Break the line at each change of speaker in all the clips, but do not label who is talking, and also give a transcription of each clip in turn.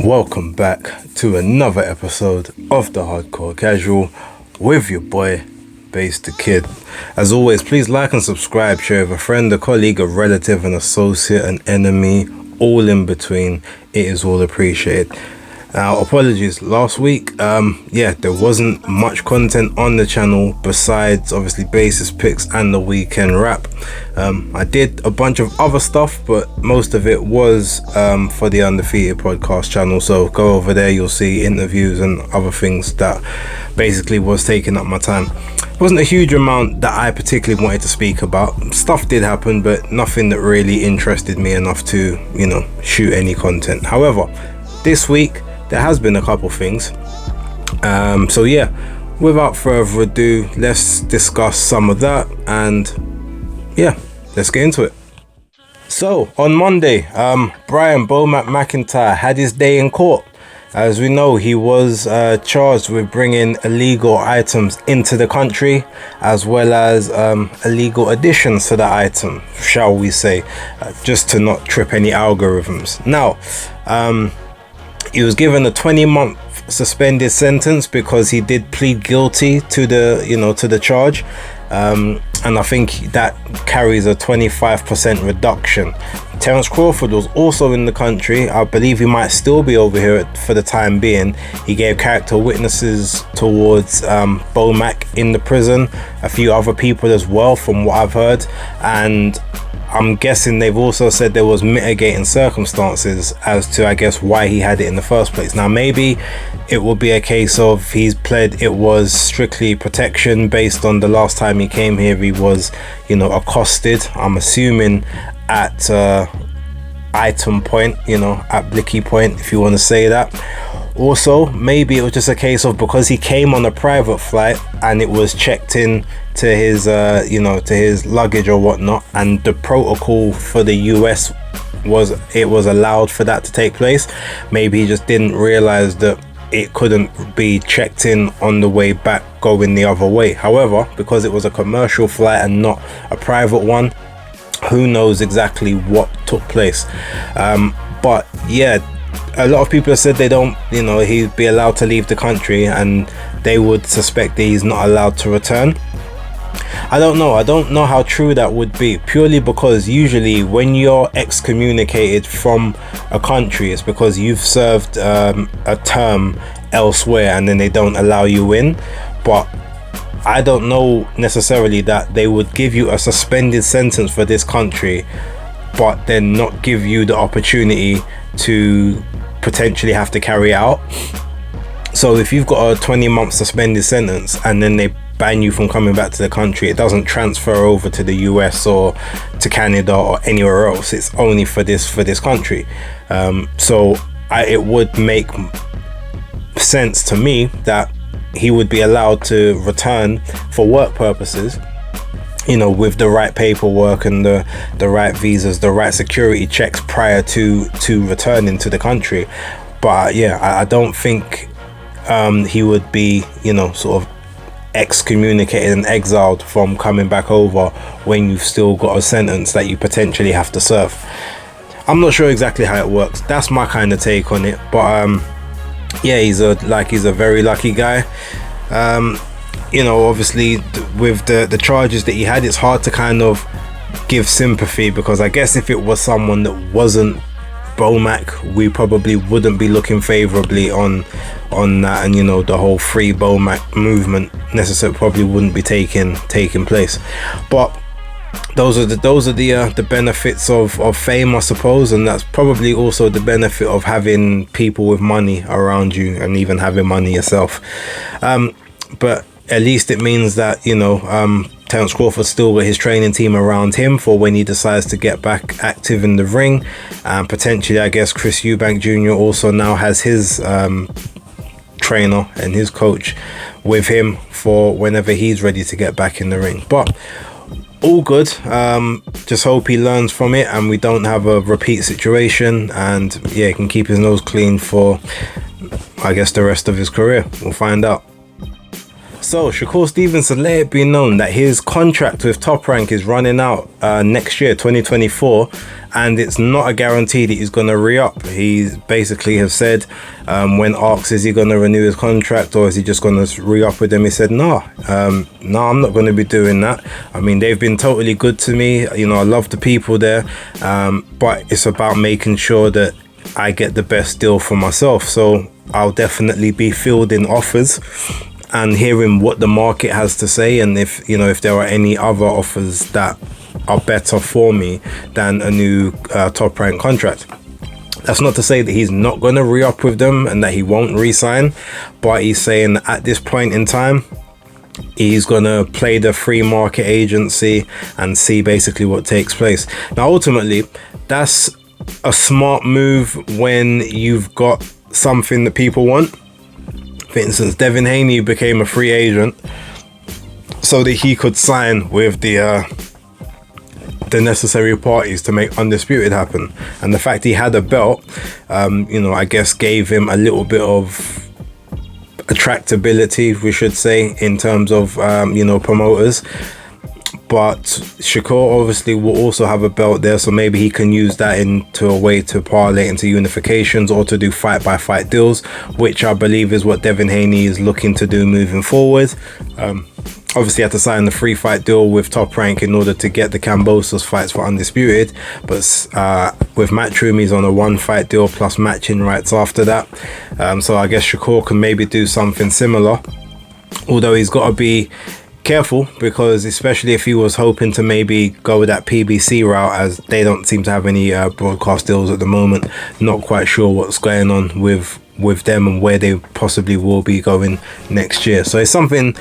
Welcome back to another episode of the Hardcore Casual with your boy Bass the Kid. As always, please like and subscribe, share with a friend, a colleague, a relative, an associate, an enemy, all in between. It is all appreciated. Now, apologies, last week, there wasn't much content on the channel besides obviously Bass's picks and the weekend wrap. I did a bunch of other stuff, but most of it was for the Undefeated podcast channel, so go over there, you'll see interviews and other things that basically was taking up my time. It wasn't a huge amount that I particularly wanted to speak about. Stuff did happen, but nothing that really interested me enough to, shoot any content. However, this week, there has been a couple things. Without further ado, let's discuss some of that and let's get into it. So on Monday, BoMac McIntyre had his day in court. As we know, he was charged with bringing illegal items into the country, as well as illegal additions to the item, shall we say, just to not trip any algorithms. Now, he was given a 20-month suspended sentence because he did plead guilty to the charge, and I think that carries a 25% reduction. Terence Crawford was also in the country. I believe he might still be over here for the time being. He gave character witnesses towards BoMac in the prison, a few other people as well, from what I've heard, and I'm guessing they've also said there was mitigating circumstances as to, I guess, why he had it in the first place. Now, maybe it will be a case of he's pled it was strictly protection based on the last time he came here. He was, accosted, I'm assuming, at item point, at Blicky point, if you want to say that. Also, maybe it was just a case of because he came on a private flight and it was checked in to his to his luggage or whatnot, and the protocol for the US was allowed for that to take place. Maybe he just didn't realize that it couldn't be checked in on the way back going the other way. However, because it was a commercial flight and not a private one, who knows exactly what took place. But yeah, a lot of people have said they don't, he'd be allowed to leave the country, and they would suspect that he's not allowed to return. I don't know how true that would be, purely because usually when you're excommunicated from a country, it's because you've served a term elsewhere and then they don't allow you in. But I don't know necessarily that they would give you a suspended sentence for this country, but then not give you the opportunity to potentially have to carry out. So if you've got a 20-month suspended sentence and then they ban you from coming back to the country, it doesn't transfer over to the US or to Canada or anywhere else. It's only for this country. It would make sense to me that he would be allowed to return for work purposes, with the right paperwork and the right visas, the right security checks prior to returning to the country. But I don't think he would be, sort of excommunicated and exiled from coming back over when you've still got a sentence that you potentially have to serve. I'm not sure exactly how it works. That's my kind of take on it. But he's a very lucky guy. Obviously with the charges that he had, it's hard to kind of give sympathy, because I guess if it was someone that wasn't BoMac, we probably wouldn't be looking favorably on that, and the whole free BoMac movement necessarily probably wouldn't be taking place. But those are the benefits of fame, I suppose, and that's probably also the benefit of having people with money around you and even having money yourself. But at least it means that Terence Crawford still got his training team around him for when he decides to get back active in the ring, and potentially, I guess, Chris Eubank Jr. also now has his trainer and his coach with him for whenever he's ready to get back in the ring. But all good. Just hope he learns from it and we don't have a repeat situation, and he can keep his nose clean for, I guess, the rest of his career. We'll find out. So Shakur Stevenson let it be known that his contract with Top Rank is running out next year, 2024, and it's not a guarantee that he's going to re-up. He basically has said, when asked is he going to renew his contract or is he just going to re-up with them, he said no, I'm not going to be doing that. I mean, they've been totally good to me, you know, I love the people there, but it's about making sure that I get the best deal for myself. So I'll definitely be fielding offers and hearing what the market has to say, and if there are any other offers that are better for me than a new Top Rank contract. That's not to say that he's not going to re-up with them and that he won't re-sign, but he's saying that at this point in time he's going to play the free market agency and see basically what takes place. Now ultimately that's a smart move when you've got something that people want. For instance, Devin Haney became a free agent so that he could sign with the necessary parties to make Undisputed happen. And the fact he had a belt, I guess gave him a little bit of attractability, we should say, in terms of, promoters. But Shakur obviously will also have a belt there, so maybe he can use that into a way to parlay into unifications or to do fight-by-fight deals, which I believe is what Devin Haney is looking to do moving forward. Obviously had to sign the free fight deal with Top Rank in order to get the Kambosos fights for Undisputed, but with Matchroom he's on a one fight deal plus matching rights after that. So I guess Shakur can maybe do something similar, although he's got to be careful, because especially if he was hoping to maybe go with that PBC route, as they don't seem to have any broadcast deals at the moment. Not quite sure what's going on with them and where they possibly will be going next year, so it's something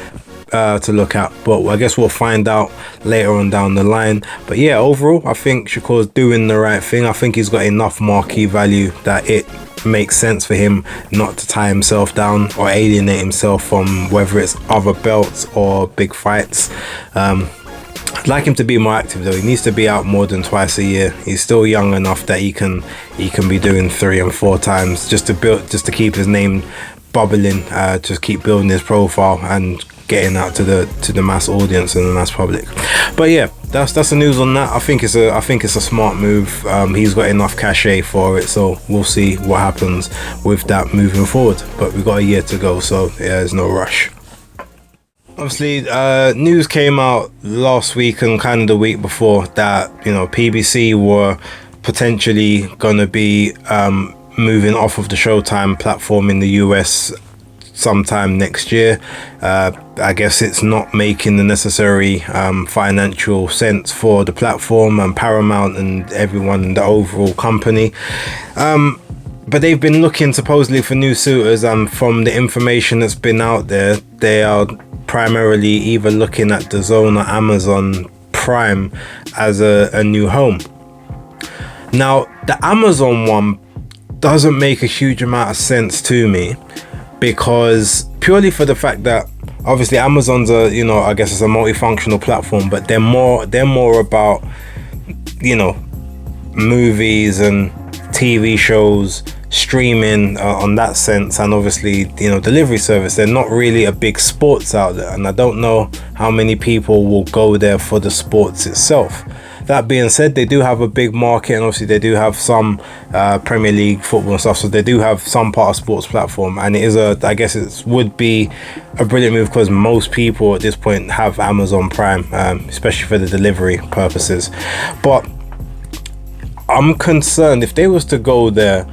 to look at, but I guess we'll find out later on down the line. But yeah, overall I think Shakur's doing the right thing. I think he's got enough marquee value that it makes sense for him not to tie himself down or alienate himself from whether it's other belts or big fights. I'd like him to be more active though. He needs to be out more than twice a year. He's still young enough that he can be doing 3 and 4 times just to keep his name bubbling, just keep building his profile and getting out to the mass audience and the mass public. But yeah, that's the news on that. I think it's a smart move. He's got enough cachet for it, so we'll see what happens with that moving forward. But we've got a year to go, so yeah, there's no rush. Obviously, news came out last week and kind of the week before that PBC were potentially gonna be moving off of the Showtime platform in the US sometime next year. I guess it's not making the necessary financial sense for the platform and Paramount and everyone in the overall company. But they've been looking supposedly for new suitors, and from the information that's been out there, they are primarily either looking at DAZN or Amazon Prime as a new home. Now, the Amazon one doesn't make a huge amount of sense to me, because purely for the fact that obviously Amazon's I guess it's a multifunctional platform, but they're more about movies and TV shows, streaming on that sense, and obviously delivery service. They're not really a big sports outlet, and I don't know how many people will go there for the sports itself. That being said, they do have a big market, and obviously they do have some Premier League football and stuff, so they do have some part of sports platform, and I guess it would be a brilliant move, because most people at this point have Amazon Prime, especially for the delivery purposes. But I'm concerned if they was to go there,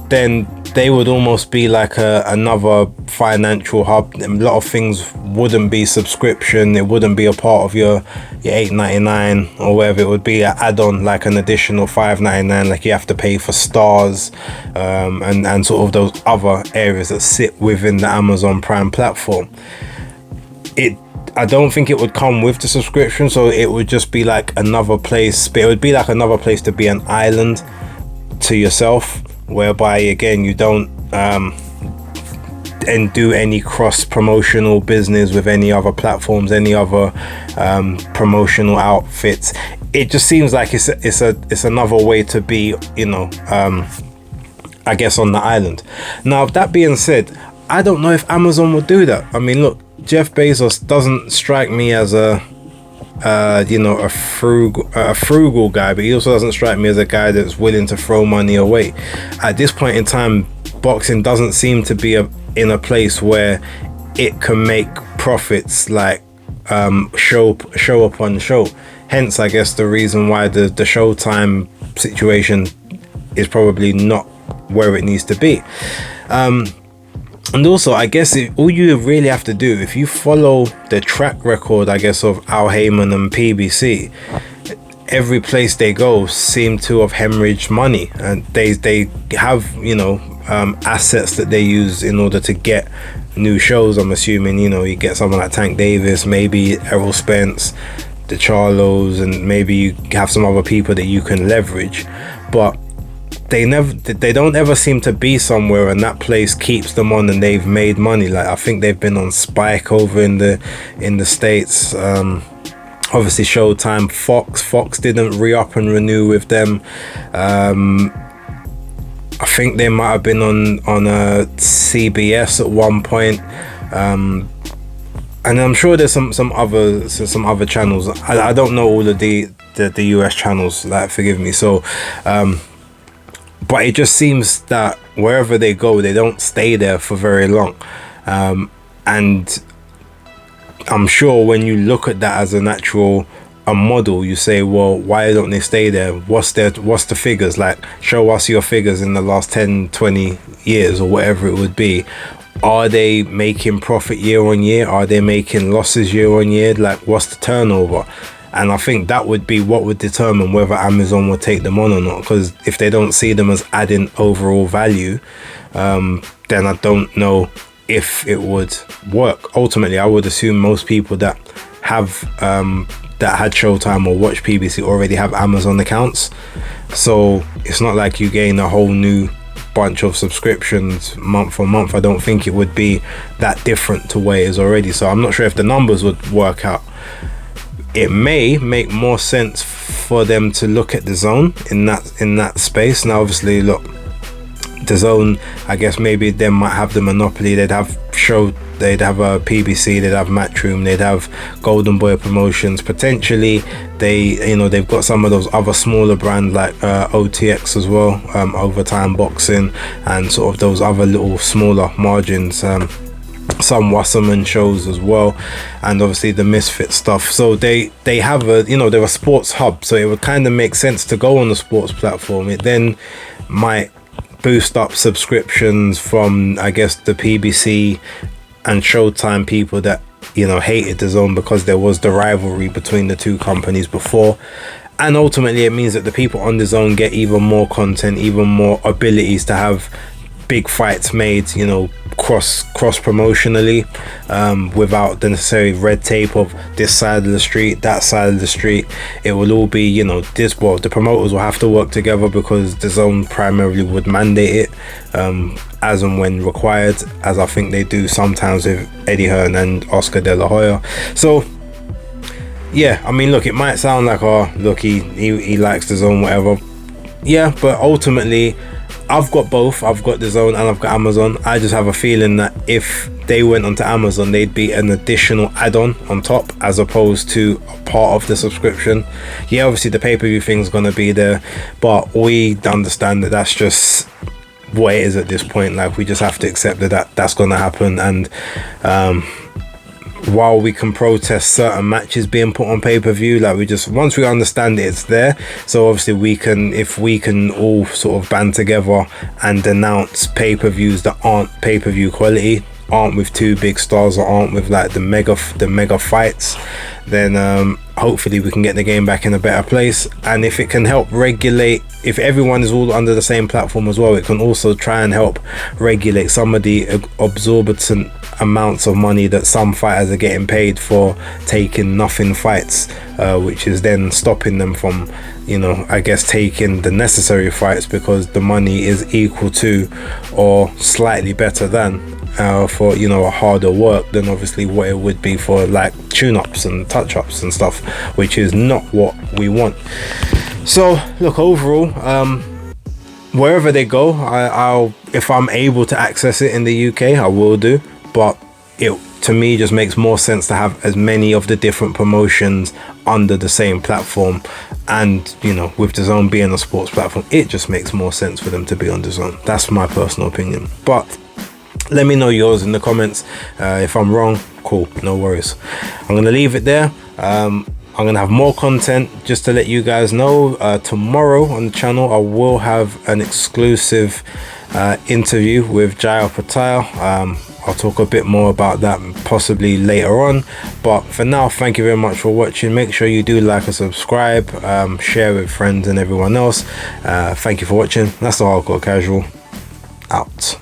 then they would almost be like another financial hub. A lot of things wouldn't be subscription. It wouldn't be a part of your $8.99 or whatever. It would be an add-on, like an additional $5.99, like you have to pay for stars, and sort of those other areas that sit within the Amazon Prime platform. I don't think it would come with the subscription, so it would just be like another place. But it would be like another place to be an island to yourself, whereby again you don't and do any cross promotional business with any other platforms, any other promotional outfits. It just seems like it's another way to be, I guess, on the island. Now, that being said, I don't know if Amazon will do that. I mean, look, Jeff Bezos doesn't strike me as a frugal guy, but he also doesn't strike me as a guy that's willing to throw money away. At this point in time, boxing doesn't seem to be in a place where it can make profits like show upon show. Hence, I guess the reason why the Showtime situation is probably not where it needs to be. And also, I guess all you really have to do, if you follow the track record, I guess, of Al Heyman and PBC, every place they go seem to have hemorrhaged money, and they have, assets that they use in order to get new shows. I'm assuming, you get someone like Tank Davis, maybe Errol Spence, the Charlos, and maybe you have some other people that you can leverage, but they don't ever seem to be somewhere and that place keeps them on and they've made money. Like, I think they've been on Spike over in the States. Obviously Showtime, Fox didn't re-up and renew with them. I think they might have been on CBS at one point. And I'm sure there's some other channels. I don't know all of the US channels, like, forgive me. So but it just seems that wherever they go, they don't stay there for very long. And I'm sure when you look at that as a model, you say, well, why don't they stay there? What's the figures? Like, show us your figures in the last 10, 20 years or whatever it would be. Are they making profit year on year? Are they making losses year on year? Like, what's the turnover? And I think that would be what would determine whether Amazon will take them on or not. Because if they don't see them as adding overall value, then I don't know if it would work. Ultimately, I would assume most people that have that had Showtime or watch PBC already have Amazon accounts. So it's not like you gain a whole new bunch of subscriptions month for month. I don't think it would be that different to where it is already. So I'm not sure if the numbers would work out. It may make more sense for them to look at DAZN in that space. Now, obviously, look, DAZN, I guess maybe they might have the monopoly. They'd have a PBC, they'd have Matchroom, they'd have Golden Boy Promotions. Potentially, they've got some of those other smaller brands like OTX as well, Overtime Boxing, and sort of those other little smaller margins. Some Wasserman shows as well, and obviously the Misfit stuff. So they have they're a sports hub, so it would kind of make sense to go on the sports platform. It then might boost up subscriptions from, I guess, the PBC and Showtime people that hated DAZN because there was the rivalry between the two companies before. And ultimately it means that the people on DAZN get even more content, even more abilities to have big fights made, cross promotionally, without the necessary red tape of this side of the street, that side of the street. It will all be, the promoters will have to work together because DAZN primarily would mandate it as and when required, as I think they do sometimes with Eddie Hearn and Oscar De La Hoya. So yeah, I mean, look, it might sound like, oh, look, he likes DAZN, whatever. Yeah, but ultimately I've got both. I've got DAZN and I've got Amazon. I just have a feeling that if they went onto Amazon, they'd be an additional add-on on top, as opposed to a part of the subscription. Yeah, obviously the pay-per-view thing's gonna be there, but we understand that that's just what it is at this point. Like, we just have to accept that that's gonna happen. And while we can protest certain matches being put on pay-per-view, like, once we understand it's there, so obviously if we can all sort of band together and denounce pay-per-views that aren't pay-per-view quality, aren't with two big stars, or aren't with like the mega fights, then hopefully we can get the game back in a better place. And if it can help regulate, if everyone is all under the same platform as well, it can also try and help regulate some of the exorbitant amounts of money that some fighters are getting paid for taking nothing fights, which is then stopping them from, I guess, taking the necessary fights, because the money is equal to or slightly better than for a harder work than obviously what it would be for like tune-ups and touch-ups and stuff, which is not what we want. So look, overall, wherever they go, I'll if I'm able to access it in the UK, I will do, but to me just makes more sense to have as many of the different promotions under the same platform. And you know, with DAZN being a sports platform, it just makes more sense for them to be on DAZN. That's my personal opinion, but let me know yours in the comments. If I'm wrong, cool, no worries. I'm gonna leave it there. I'm gonna have more content just to let you guys know. Tomorrow on the channel I will have an exclusive interview with Jaya Patel. I'll talk a bit more about that possibly later on, but for now, thank you very much for watching. Make sure you do like and subscribe, share with friends and everyone else. Thank you for watching. That's the Hardcore Casual out.